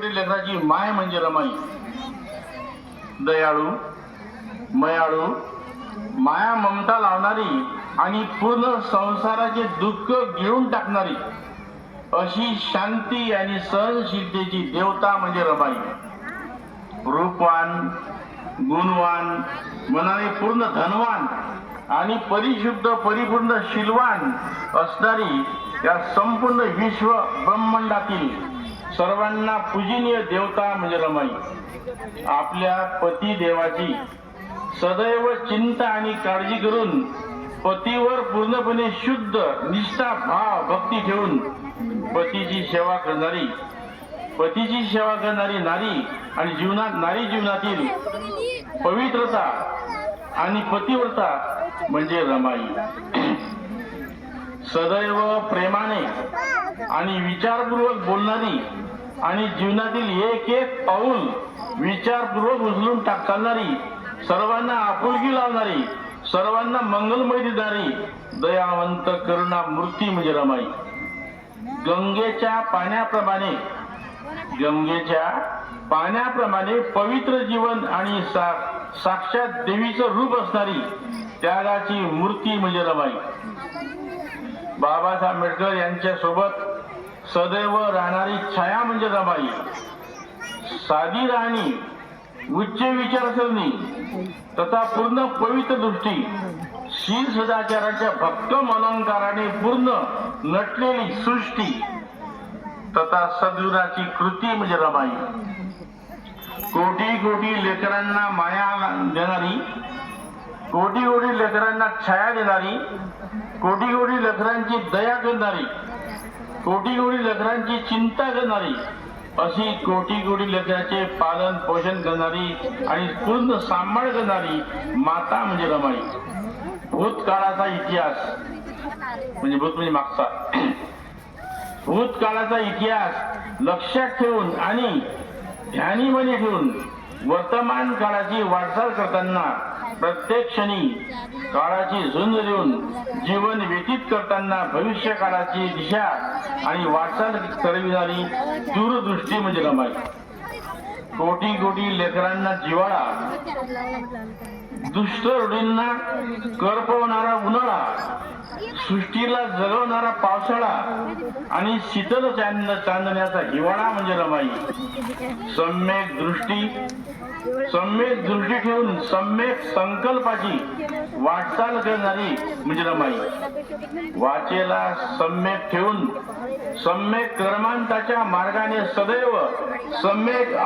कोटी लेकराची माय म्हणजे रमाई. दयाळू, मयाळू, माया ममता लावणारी आणि पूर्ण संसाराचे दुःख गिळून टाकणारी अशी शांती आणि सहनशीलतेची देवता म्हणजे रमाई. रूपवान, गुणवान, मनाने पूर्ण धनवान आणि परिशुद्ध परिपूर्ण शीलवान असणारी या संपूर्ण विश्व ब्रह्मांडातील सर्वांना पूजनीय देवता म्हणजे रमाई. आपल्या पती देवाची सदैव चिंता आणि काळजी करून पतीवर पूर्णपणे शुद्ध निष्ठा भाव भक्ती ठेवून पतीची सेवा करणारी नारी आणि नारी जीवनातील पवित्रता आणि पतिव्रता म्हणजे रमाई. सदैव प्रेमाने आणि विचारपूर्वक बोलणारी आणि जीवनातील एक एक पाऊल विचारपूर्वक उचलून चालणारी, सर्वांना आपुलकी लावणारी, सर्वांना मंगलमय देणारी दयावंत करुणा मूर्ती म्हणजे रमाई. गंगेच्या पाण्याप्रमाणे पवित्र जीवन आणि साक्षात देवीचं रूप असणारी त्यागाची मूर्ती म्हणजे रमाई. बाबासाहेब आंबेडकर यांच्या सोबत सदैव राहणारी छाया म्हणजे रमाई. साधी राहणी, उच्च विचारसरणी तथा पूर्ण पवित्र दृष्टी, शील सदाचाराच्या भक्कम अलंकाराने पूर्ण नटलेली सृष्टी तथा सद्गुणाची कृती म्हणजे रमाई. कोटी कोटी लेकरांना माया देणारी, कोटी कोटी लेकरांना छाया देणारी, कोटी कोटी लेकरांची दया करणारी, कोटी कोटी लेकरांची चिंता करणारी अशी कोटी कोटी लेकरांचे पालन पोषण करणारी आणि पूर्ण सांभाळ करणारी माता म्हणजे रमाई. भूतकाळाचा इतिहास म्हणजे भूत म्हणजे मागचा, भूतकाळाचा इतिहास लक्षात ठेवून आणि ध्यानीमध्ये ठेवून वर्तमान काळाची वाटचाल करताना प्रत्येक क्षणी काळाची झुंज देऊन जीवन व्यतीत करताना भविष्य काळाची दिशा आणि वाटचाल करविणारी दूरदृष्टी म्हणजे रमाई. कोटी कोटी लेकरांना जिव्हाळा, दुष्ट रूढींना करपवणारा उन्हाळा, सृष्टीला जगवणारा पावसाळा आणि शीतल चांदण्याचा हिवाळा म्हणजे रमाई. सम्यक दृष्टी ठेवून सम्यक संकल्पाची वाटचाल करणारी म्हणजे रमाई. वाचेला सम्यक ठेवून सम्यक कर्मांताच्या मार्गाने सदैव सम्यक